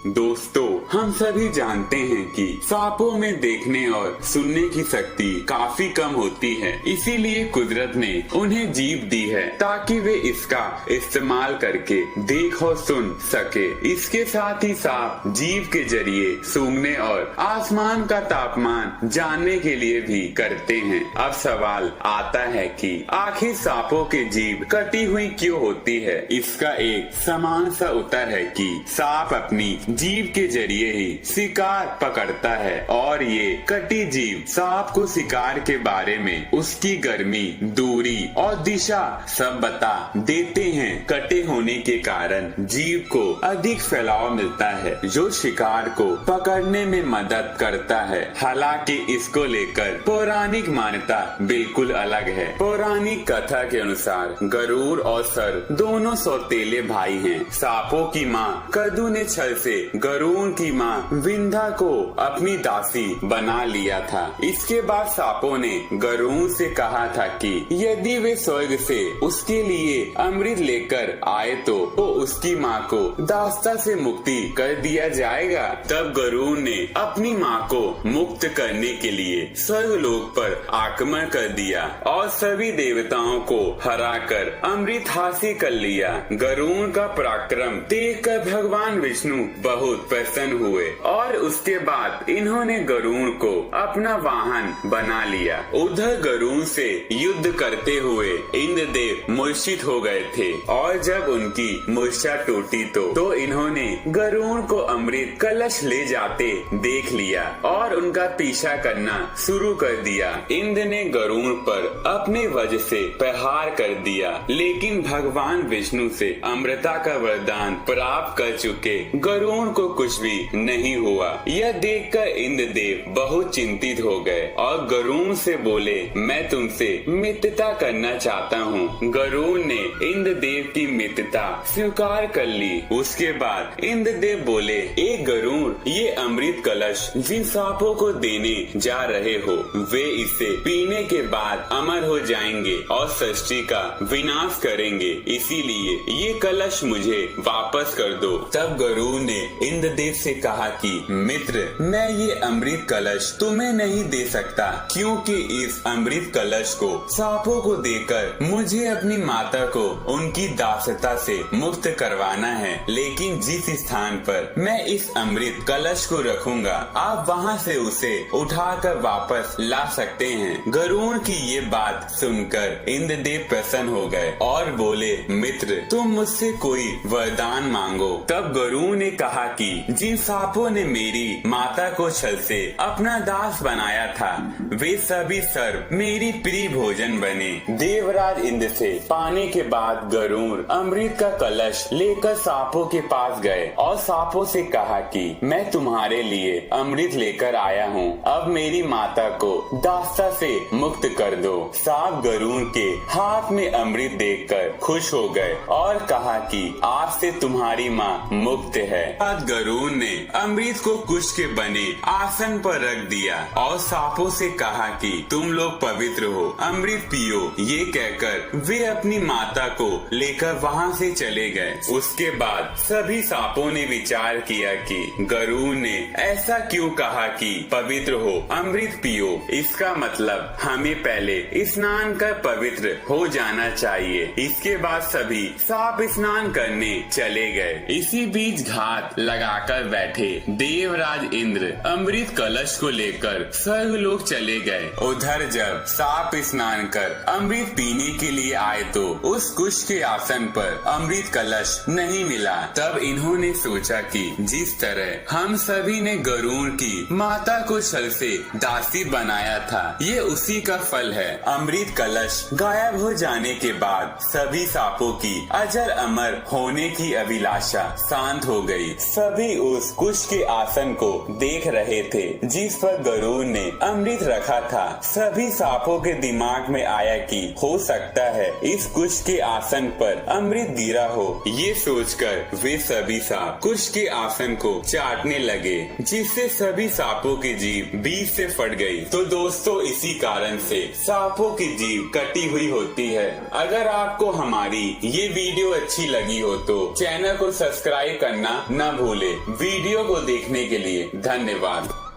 दोस्तों, हम सभी जानते हैं कि सांपों में देखने और सुनने की शक्ति काफी कम होती है। इसीलिए कुदरत ने उन्हें जीभ दी है ताकि वे इसका इस्तेमाल करके देख और सुन सके। इसके साथ ही सांप जीभ के जरिए सूंघने और आसमान का तापमान जानने के लिए भी करते हैं। अब सवाल आता है कि आखिर सांपों के जीभ कटी हुई क्यों होती है? इसका एक समान सा उत्तर है कि सांप अपनी जीभ के जरिए ही शिकार पकड़ता है और ये कटी जीभ सांप को शिकार के बारे में उसकी गर्मी, दूरी और दिशा सब बता देते हैं। कटे होने के कारण जीभ को अधिक फैलाव मिलता है जो शिकार को पकड़ने में मदद करता है। हालांकि इसको लेकर पौराणिक मान्यता बिल्कुल अलग है। पौराणिक कथा के अनुसार गरुड़ और सर दोनों सौतेले भाई हैं। सांपों की माँ कदू ने छल से गरुड़ की माँ विंध्या को अपनी दासी बना लिया था। इसके बाद सांपों ने गरुड़ से कहा था कि यदि वे स्वर्ग से उसके लिए अमृत लेकर आए तो उसकी माँ को दास्ता से मुक्ति कर दिया जाएगा। तब गरुड़ ने अपनी माँ को मुक्त करने के लिए स्वर्गलोक पर आक्रमण कर दिया और सभी देवताओं को हराकर अमृत हासिल कर लिया। गरुड़ का पराक्रम देखकर भगवान विष्णु बहुत प्रसन्न हुए और उसके बाद इन्होंने गरुड़ को अपना वाहन बना लिया। उधर गरुड़ से युद्ध करते हुए इंद्रदेव मूर्छित हो गए थे और जब उनकी मूर्छा टूटी तो इन्होंने गरुड़ को अमृत कलश ले जाते देख लिया और उनका पीछा करना शुरू कर दिया। इंद्र ने गरुड़ पर अपने वज्र से प्रहार कर दिया, लेकिन भगवान विष्णु से अमृता का वरदान प्राप्त कर चुके गरुड़ को कुछ भी नहीं हुआ। यह देखकर इंद्रदेव बहुत चिंतित हो गए और गरुड़ से बोले, मैं तुमसे मित्रता करना चाहता हूँ। गरुड़ ने इंद्रदेव की मित्रता स्वीकार कर ली। उसके बाद इंद्रदेव बोले, ए गरुड़, ये अमृत कलश जिन सांपों को देने जा रहे हो वे इसे पीने के बाद अमर हो जाएंगे और सृष्टि का विनाश करेंगे, इसीलिए ये कलश मुझे वापस कर दो। तब गरुड़ ने इंद्रदेव से कहा कि मित्र, मैं ये अमृत कलश तुम्हें नहीं दे सकता क्योंकि इस अमृत कलश को सांपों को देकर मुझे अपनी माता को उनकी दासता से मुक्त करवाना है। लेकिन जिस स्थान पर मैं इस अमृत कलश को रखूंगा आप वहाँ से उसे उठाकर वापस ला सकते हैं। गरुड़ की ये बात सुनकर इंद्रदेव प्रसन्न हो गए और बोले, मित्र, तुम मुझसे कोई वरदान मांगो। तब गरुड़ ने कहा कि जिन सांपों ने मेरी माता को छल से अपना दास बनाया था वे सभी सर्प मेरी प्रिय भोजन बने। देवराज इंद्र से पाने के बाद गरुड़ अमृत का कलश लेकर सांपों के पास गए और सांपों से कहा कि मैं तुम्हारे लिए अमृत लेकर आया हूँ, अब मेरी माता को दास्ता से मुक्त कर दो। सांप गरुड़ के हाथ में अमृत देखकर खुश हो गए और कहा कि आज से तुम्हारी माँ मुक्त है। बाद गरुड़ ने अमृत को कुश के बने आसन पर रख दिया और सांपों से कहा कि तुम लोग पवित्र हो, अमृत पियो। ये कहकर वे अपनी माता को लेकर वहाँ से चले गए। उसके बाद सभी सांपों ने विचार किया कि गरुड़ ने ऐसा क्यों कहा कि पवित्र हो, अमृत पियो। इसका मतलब हमें पहले स्नान कर पवित्र हो जाना चाहिए। इसके बाद सभी सांप स्नान करने चले गए। इसी बीच घात लगाकर बैठे देवराज इंद्र अमृत कलश को लेकर स्वर्गलोक चले गए। उधर जब सांप स्नान कर अमृत पीने के लिए आए तो उस कुश के आसन पर अमृत कलश नहीं मिला। तब इन्होंने सोचा कि जिस तरह हम सभी ने गरुड़ की माता को छल से दासी बनाया था ये उसी का फल है। अमृत कलश गायब हो जाने के बाद सभी सांपों की अजर अमर होने की अभिलाषा शांत हो गई। सभी उस कुश के आसन को देख रहे थे जिस पर गरुड़ ने अमृत रखा था। सभी सांपों के दिमाग में आया कि हो सकता है इस कुश के आसन पर अमृत गिरा हो। ये सोचकर वे सभी सांप कुश के आसन को चाटने लगे जिससे सभी सांपों की जीभ बीच से फट गई। तो दोस्तों, इसी कारण से सांपों की जीभ कटी हुई होती है। अगर आपको हमारी ये वीडियो अच्छी लगी हो तो चैनल को सब्सक्राइब करना न न भूले। वीडियो को देखने के लिए धन्यवाद।